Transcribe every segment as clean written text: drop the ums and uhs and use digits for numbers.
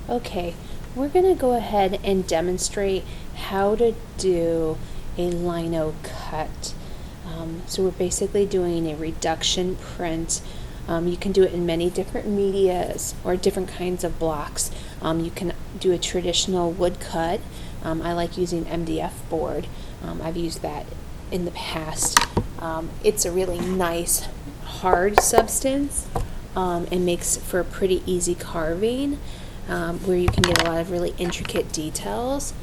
Okay, we're going to go ahead and demonstrate how to do a Linocut. So we're basically doing a reduction print. You can do it in many different medias or different kinds of blocks. You can do a traditional wood cut. I like using MDF board. I've used that in the past. It's a really nice hard substance and makes for a pretty easy carving. Where you can get a lot of really intricate details.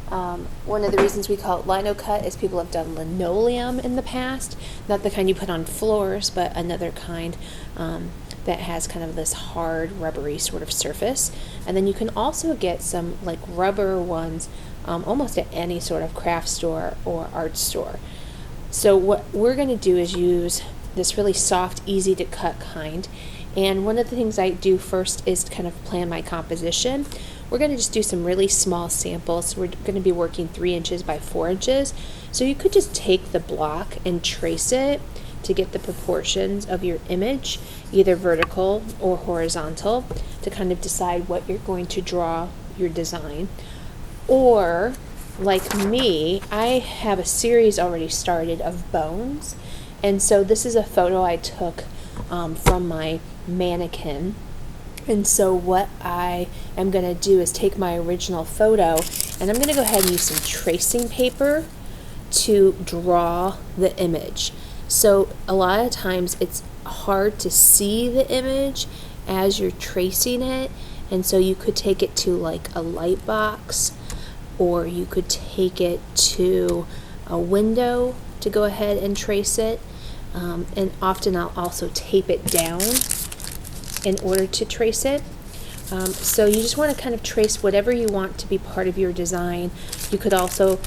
One of the reasons we call it Linocut is people have done linoleum in the past, not the kind you put on floors, but another kind that has kind of this hard, rubbery sort of surface. And then you can also get some like rubber ones almost at any sort of craft store or art store. So what we're going to do is use this really soft, easy to cut kind. And one of the things I do first is to kind of plan my composition. We're going to just do some really small samples. We're going to be working 3 inches by 4 inches. So you could just take the block and trace it to get the proportions of your image, either vertical or horizontal, to kind of decide what you're going to draw your design. Or, like me, I have a series already started of bones. And so this is a photo I took from my mannequin. And so what I am going to do is take my original photo and I'm going to go ahead and use some tracing paper to draw the image. So a lot of times it's hard to see the image as you're tracing it, and so you could take it to like a light box, or you could take it to a window to go ahead and trace it. And often I'll also tape it down in order to trace it. So you just want to kind of trace whatever you want to be part of your design. You could also,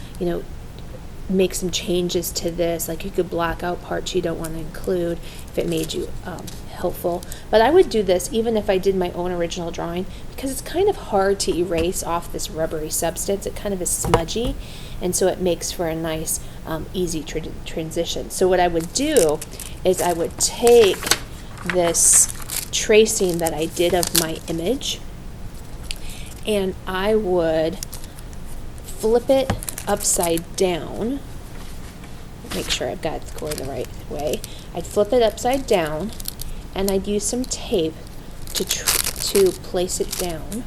make some changes to this, like you could block out parts you don't want to include if it made you helpful. But I would do this even if I did my own original drawing, because it's kind of hard to erase off this rubbery substance. It kind of is smudgy, and so it makes for a nice easy transition. So what I would do is I would take this tracing that I did of my image and I would flip it upside down. Make sure I've got it going the right way. I'd flip it upside down and I'd use some tape to place it down.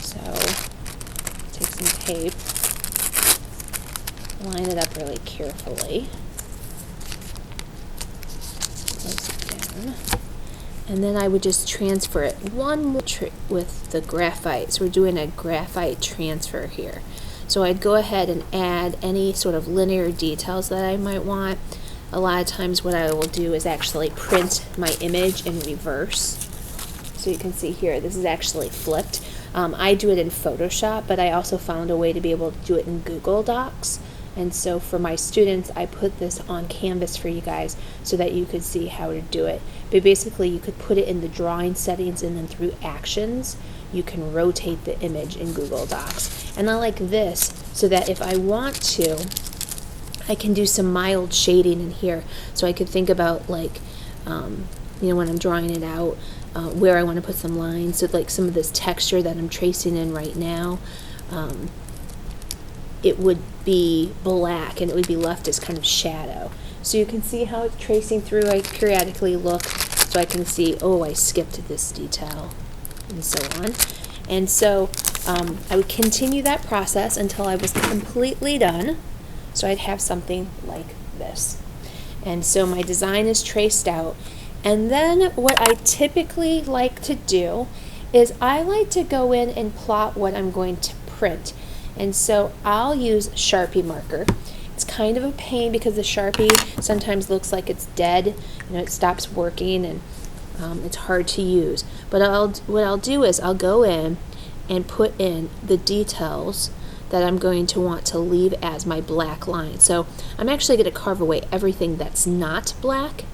So take some tape, line it up really carefully, place it down, and then I would just transfer it one more trick with the graphite. So we're doing a graphite transfer here. So I'd go ahead and add any sort of linear details that I might want. A lot of times what I will do is actually print my image in reverse. So you can see here, this is actually flipped. I do it in Photoshop, but I also found a way to be able to do it in Google Docs. And so for my students, I put this on Canvas for you guys so that you could see how to do it. But basically, you could put it in the drawing settings, and then through actions, you can rotate the image in Google Docs. And I like this so that if I want to, I can do some mild shading in here. So I could think about like, when I'm drawing it out, where I want to put some lines. So like some of this texture that I'm tracing in right now, it would be black and it would be left as kind of shadow. So you can see how it's tracing through. I periodically look so I can see, oh, I skipped this detail, and so on. And so I would continue that process until I was completely done. So I'd have something like this. And so my design is traced out. And then what I typically like to do is I like to go in and plot what I'm going to print. And so I'll use Sharpie marker. It's kind of a pain because the Sharpie sometimes looks like it's dead. It stops working and it's hard to use. But what I'll do is I'll go in and put in the details that I'm going to want to leave as my black line. So I'm actually going to carve away everything that's not black.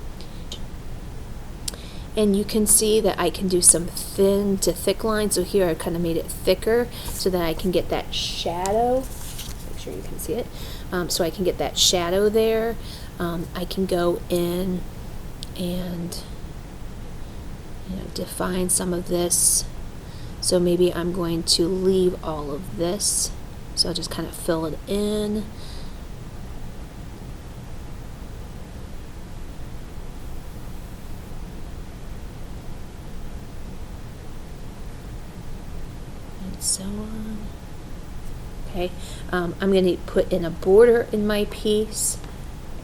And you can see that I can do some thin to thick lines. So here I kind of made it thicker so that I can get that shadow. Make sure you can see it. So I can get that shadow there. I can go in and define some of this. So maybe I'm going to leave all of this. So I'll just kind of fill it in. And so on. Okay, I'm going to put in a border in my piece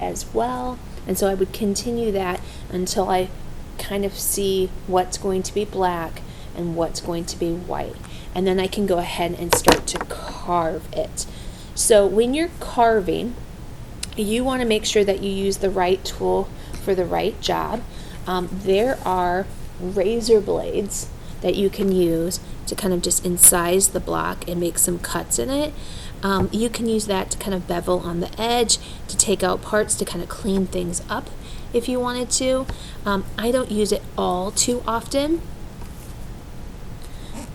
as well. And so I would continue that until I kind of see what's going to be black and what's going to be white. And then I can go ahead and start to carve it. So when you're carving, you want to make sure that you use the right tool for the right job. There are razor blades that you can use to kind of just incise the block and make some cuts in it. You can use that to kind of bevel on the edge, to take out parts, to kind of clean things up if you wanted to. I don't use it all too often,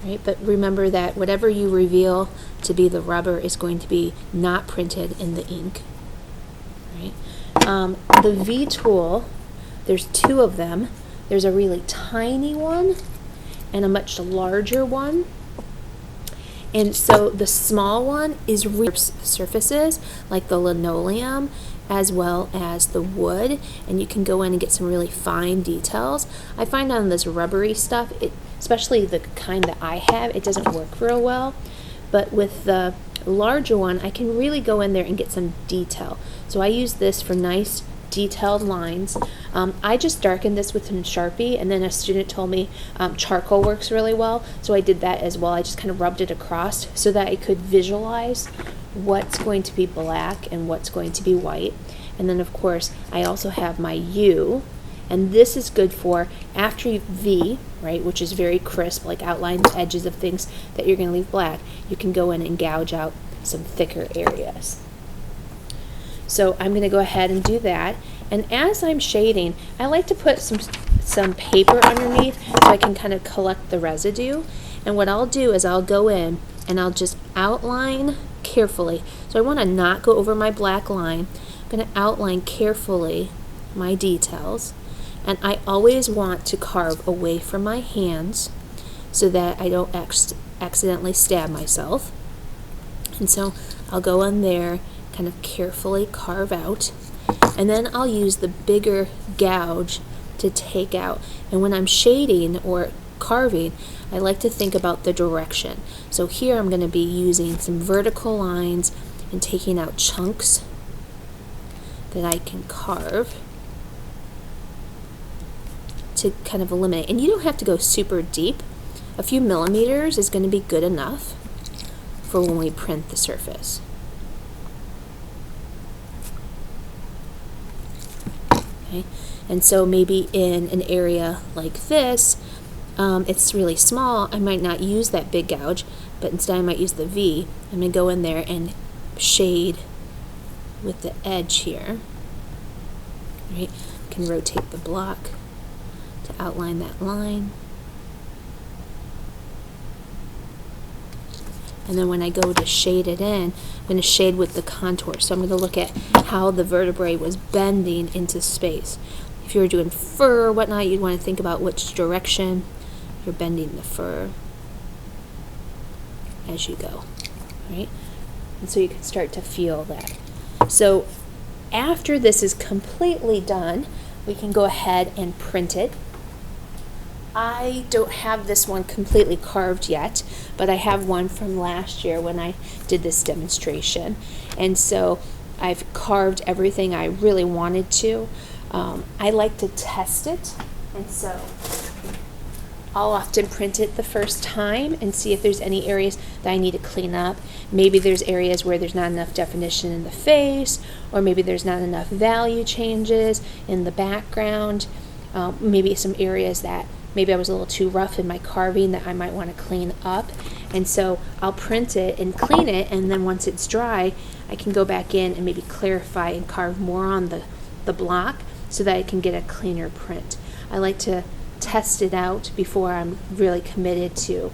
right? But remember that whatever you reveal to be the rubber is going to be not printed in the ink, right? The V tool, there's two of them. There's a really tiny one and a much larger one. And so the small one is surfaces like the linoleum as well as the wood, and you can go in and get some really fine details. I find on this rubbery stuff, especially the kind that I have, it doesn't work real well. But with the larger one, I can really go in there and get some detail. So I use this for nice detailed lines. I just darkened this with some Sharpie, and then a student told me charcoal works really well, so I did that as well. I just kind of rubbed it across so that I could visualize what's going to be black and what's going to be white. And then of course I also have my U, and this is good for after you V, right, which is very crisp, like outline the edges of things that you're going to leave black. You can go in and gouge out some thicker areas. So I'm going to go ahead and do that. And as I'm shading, I like to put some paper underneath so I can kind of collect the residue. And what I'll do is I'll go in and I'll just outline carefully. So I want to not go over my black line. I'm going to outline carefully my details. And I always want to carve away from my hands so that I don't accidentally stab myself. And so I'll go in there, kind of carefully carve out, and then I'll use the bigger gouge to take out. And when I'm shading or carving, I like to think about the direction. So here I'm going to be using some vertical lines and taking out chunks that I can carve to kind of eliminate. And you don't have to go super deep. A few millimeters is going to be good enough for when we print the surface. Okay. And so maybe in an area like this, it's really small, I might not use that big gouge, but instead I might use the V. I'm going to go in there and shade with the edge here. Right? I can rotate the block to outline that line. And then when I go to shade it in, I'm going to shade with the contour. So I'm going to look at how the vertebrae was bending into space. If you were doing fur or whatnot, you'd want to think about which direction you're bending the fur as you go, right? And so you can start to feel that. So after this is completely done, we can go ahead and print it. I don't have this one completely carved yet, but I have one from last year when I did this demonstration. And so I've carved everything I really wanted to. I like to test it, and so I'll often print it the first time and see if there's any areas that I need to clean up. Maybe there's areas where there's not enough definition in the face, or maybe there's not enough value changes in the background. Maybe some areas that maybe I was a little too rough in my carving that I might want to clean up. And so I'll print it and clean it, and then once it's dry, I can go back in and maybe clarify and carve more on the block so that I can get a cleaner print. I like to test it out before I'm really committed to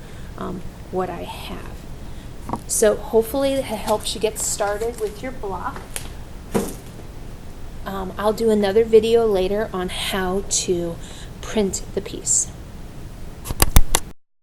what I have. So hopefully it helps you get started with your block. I'll do another video later on how to print the piece.